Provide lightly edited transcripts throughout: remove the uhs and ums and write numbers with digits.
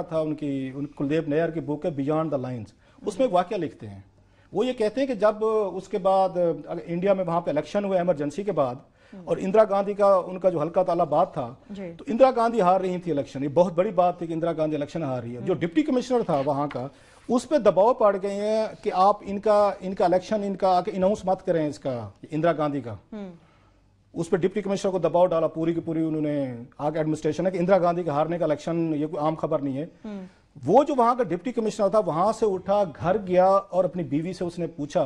था उन कुलदीप नैयर की बुक है बियॉन्ड द लाइंस, उसमें एक वाकया लिखते हैं। वो ये कहते हैं कि जब उसके बाद इंडिया में वहां पे इलेक्शन हुए इमरजेंसी के बाद, और इंदिरा गांधी का उनका जो हल्का तालाबाद था, तो इंदिरा गांधी हार रही थी इलेक्शन। ये बहुत बड़ी बात थी कि इंदिरा गांधी इलेक्शन हार रही है। जो डिप्टी कमिश्नर था वहां का, उस पर दबाव पड़ गए हैं कि आप इनका इलेक्शन इनका आके अनाउंस मत करें, इसका इंदिरा गांधी का। उस पर डिप्टी कमिश्नर को दबाव डाला पूरी की पूरी उन्होंने आगे एडमिनिस्ट्रेशन है कि इंदिरा गांधी के हारने का इलेक्शन ये कोई आम खबर नहीं है। वो जो वहां का डिप्टी कमिश्नर था वहां से उठा, घर गया और अपनी बीवी से उसने पूछा,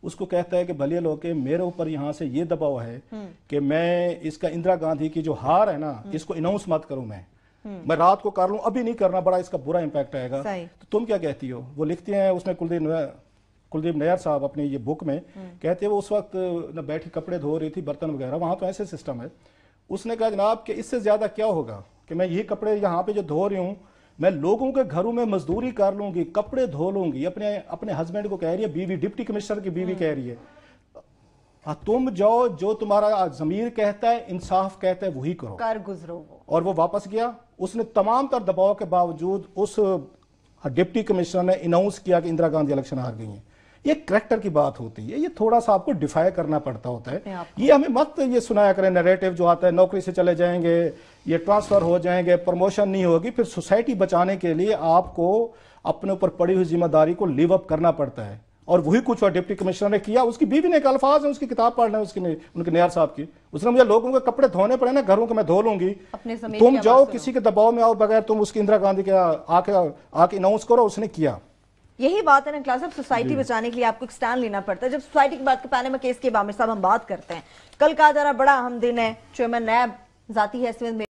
उसको कहता है कि भले लोग के मेरे ऊपर यहाँ से ये दबाव है कि मैं इसका इंदिरा गांधी की जो हार है ना, इसको अनाउंस मत करूं, मैं रात को कर लूं, अभी नहीं करना, बड़ा इसका बुरा इंपैक्ट आएगा। तो तुम क्या कहती हो? वो लिखते हैं उसमें कुलदीप नैयर साहब अपनी ये बुक में कहते हैं वो उस वक्त न बैठी कपड़े धो रही थी, बर्तन वगैरह, वहां तो ऐसे सिस्टम है। उसने कहा जनाब कि इससे ज्यादा क्या होगा कि मैं यही कपड़े यहाँ पे जो धो रही हूँ, मैं लोगों के घरों में मजदूरी कर लूंगी, कपड़े धो लूंगी। अपने हस्बैंड को कह रही है, बीवी, डिप्टी कमिश्नर की बीवी कह रही है, तुम जाओ, जो तुम्हारा जमीर कहता है, इंसाफ कहता है, वही करो, कर गुजरो। और वो वापस गया। उसने तमाम तर दबाव के बावजूद उस डिप्टी कमिश्नर ने अनाउंस किया कि इंदिरा गांधी इलेक्शन हार गई है। ये करैक्टर की बात होती है, ये थोड़ा सा आपको डिफाई करना पड़ता होता है। ये हमें मत ये सुनाया करें नैरेटिव जो आता है, नौकरी से चले जाएंगे, ये ट्रांसफर हो जाएंगे, प्रमोशन नहीं होगी। फिर सोसाइटी बचाने के लिए आपको अपने ऊपर पड़ी हुई जिम्मेदारी को लिव अप करना पड़ता है, और वही कुछ डिप्टी कमिश्नर ने किया। उसकी बीवी ने एक अल्फाज है, उसकी किताब पढ़ना है उनके नैयर साहब की, उसने मुझे लोगों के कपड़े धोने पड़े ना, घरों के मैं धो लूंगी, तुम जाओ किसी के दबाव में आओ बगैर, तुम उसकी इंदिरा गांधी के आके अनाउंस करो। उसने किया। यही बात है ना क्लास साहब, सोसाइटी बचाने के लिए आपको एक स्टैंड लेना पड़ता है। जब सोसाइटी की बात के पैनल में केस के बामिर साहब हम बात करते हैं, कल कहा जा रहा बड़ा अहम दिन है, चेयरमैन नैब जाती हैसियत में